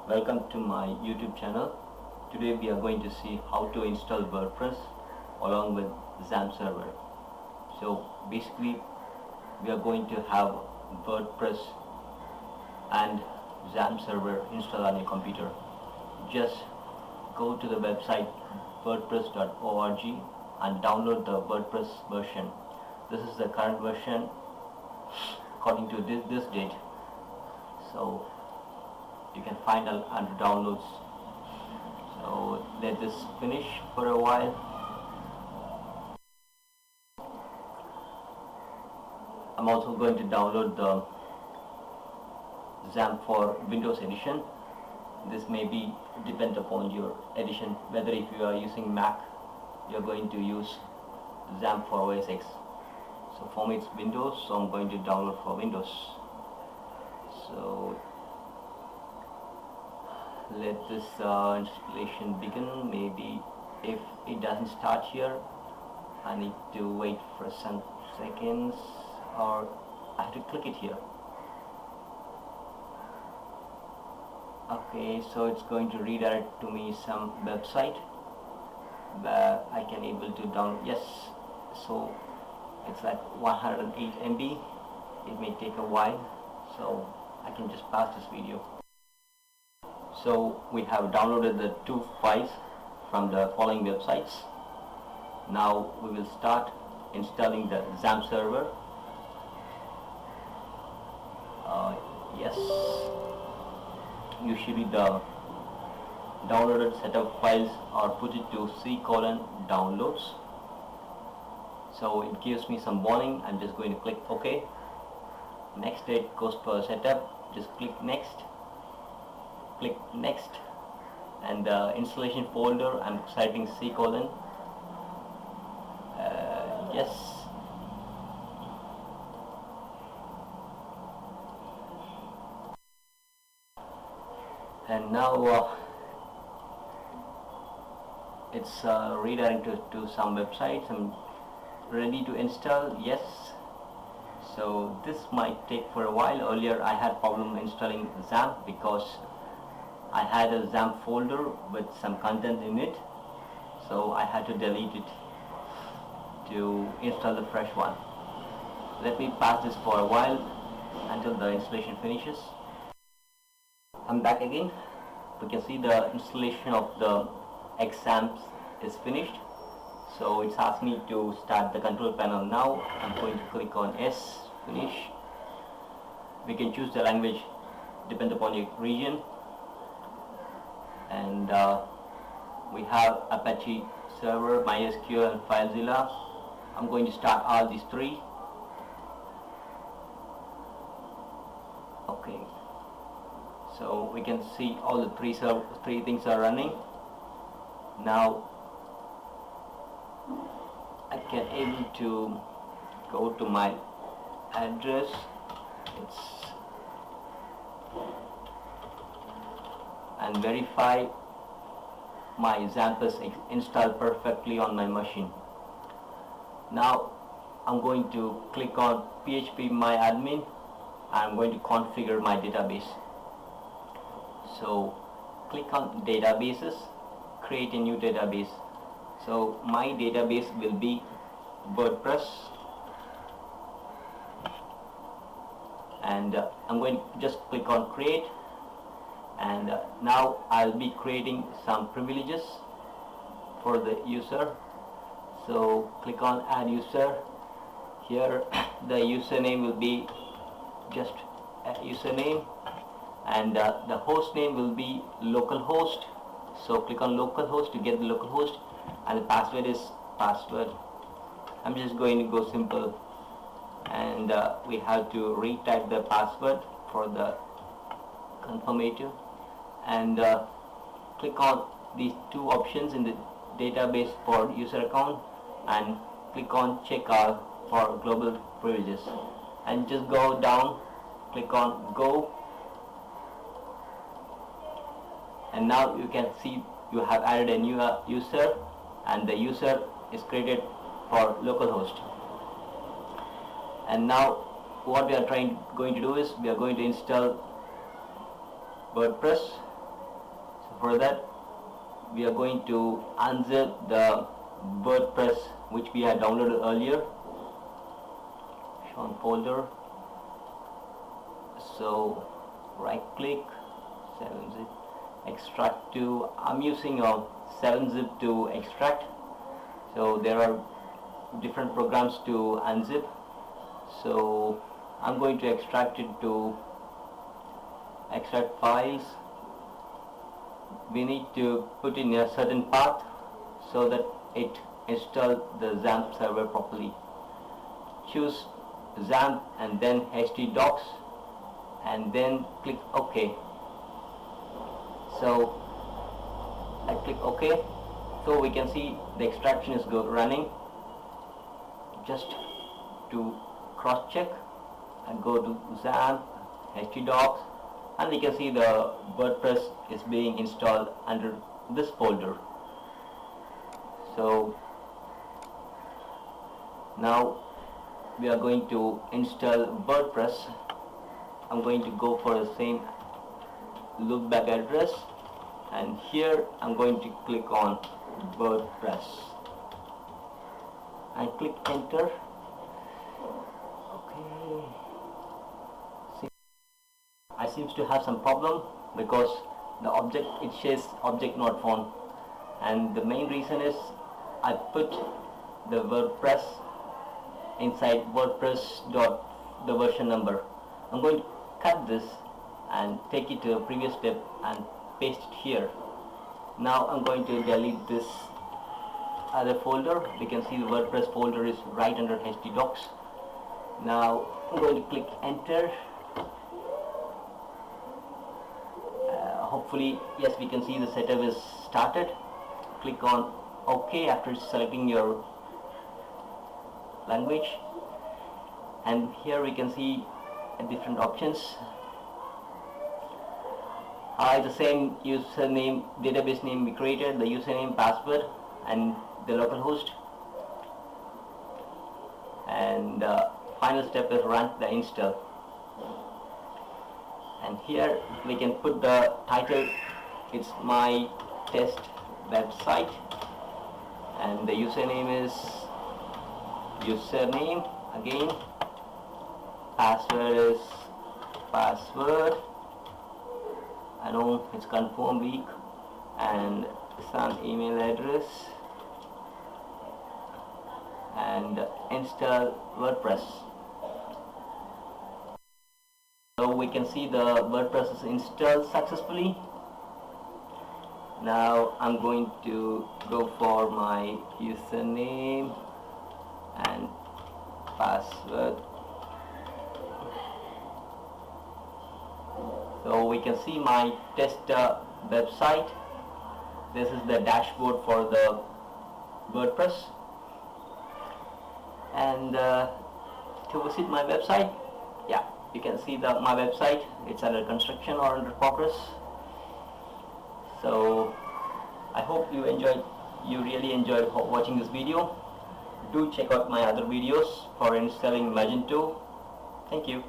Welcome to my YouTube channel. Today we are going to see how to install WordPress along with XAMPP server. So basically we are going to have WordPress and XAMPP server installed on your computer. Just go to the website wordpress.org and download the WordPress version. This is the current version according to this date. So you can find under downloads. So let this finish for a while. I'm also going to download the XAMPP for Windows edition. This may be depend upon your edition, whether if you are using Mac you're going to use XAMPP for OS X. So for me it's Windows, so I'm going to download for Windows. So let this installation begin. Maybe if it doesn't start here, I need to wait for some seconds, or I have to click it here. Okay, so it's going to redirect to me some website where I can able to download. Yes, so it's like 108 MB. It may take a while, so I can just pause this video. So we have downloaded the two files from the following websites. Now we will start installing the XAMPP server. Yes, usually the downloaded set of files are put it to C:\downloads. So it gives me some warning. I'm just going to click OK. Next it goes for setup. Just click next. Click next, and the installation folder I'm typing C:. Yes. And now it's redirected to some websites. I'm ready to install. Yes. So this might take for a while. Earlier I had problem installing XAMPP because I had a XAMPP folder with some content in it, so I had to delete it to install the fresh one. Let me pass this for a while until the installation finishes. I'm back again. We can see the installation of the xampp is finished. So it's asked me to start the control panel now. I'm going to click on S, finish. We can choose the language depend upon your region. And we have Apache server, MySQL and FileZilla. I'm going to start all these three. Okay, so we can see all the three things are running. Now I can able to go to my address. And verify my XAMPP is installed perfectly on my machine. Now I'm going to click on phpmyadmin. I'm going to configure my database. So click on databases, create a new database. So my database will be WordPress, and I'm going to just click on create. And now I'll be creating some privileges for the user. So click on add user. Here the username will be just a username, and the host name will be localhost. So click on localhost to get the localhost, and the password is password. I'm just going to go simple, and we have to retype the password for the confirmative. And click on these two options in the database for user account, and click on check all for global privileges, and just go down, click on go, and now you can see you have added a new user, and the user is created for localhost. And now what we are going to do is we are going to install WordPress. For that, we are going to unzip the WordPress which we had downloaded earlier. Shown folder. So right click, 7-zip, extract to. I'm using a 7-zip to extract. So there are different programs to unzip. So I'm going to extract it to extract files. We need to put in a certain path so that it installs the XAMPP server properly. Choose XAMPP and then htdocs and then click OK. So I click OK. So we can see the extraction is running. Just to cross check, I go to XAMPP, htdocs, and we can see the WordPress is being installed under this folder. So now we are going to install WordPress. I'm going to go for the same loopback address, and here I'm going to click on WordPress and click enter. Okay. I seems to have some problem because the object, it says object not found, and the main reason is I put the WordPress inside WordPress dot the version number. I'm going to cut this and take it to a previous step and paste it here. Now I'm going to delete this other folder. We can see the WordPress folder is right under htdocs. Now I'm going to click enter. Hopefully, yes, we can see the setup is started. Click on OK after selecting your language, and here we can see different options. The same username, database name we created, the username, password, and the localhost. And final step is run the install. And here we can put the title, it's my test website, and the username is username again, password is password, I know it's confirm week, and some email address, and install WordPress. So we can see the WordPress is installed successfully. Now I'm going to go for my username and password. So we can see my test website. This is the dashboard for the WordPress. And to visit my website, yeah, you can see my website. It's under construction or under progress. So I hope you really enjoyed watching this video. Do check out my other videos for installing Magento. Thank you.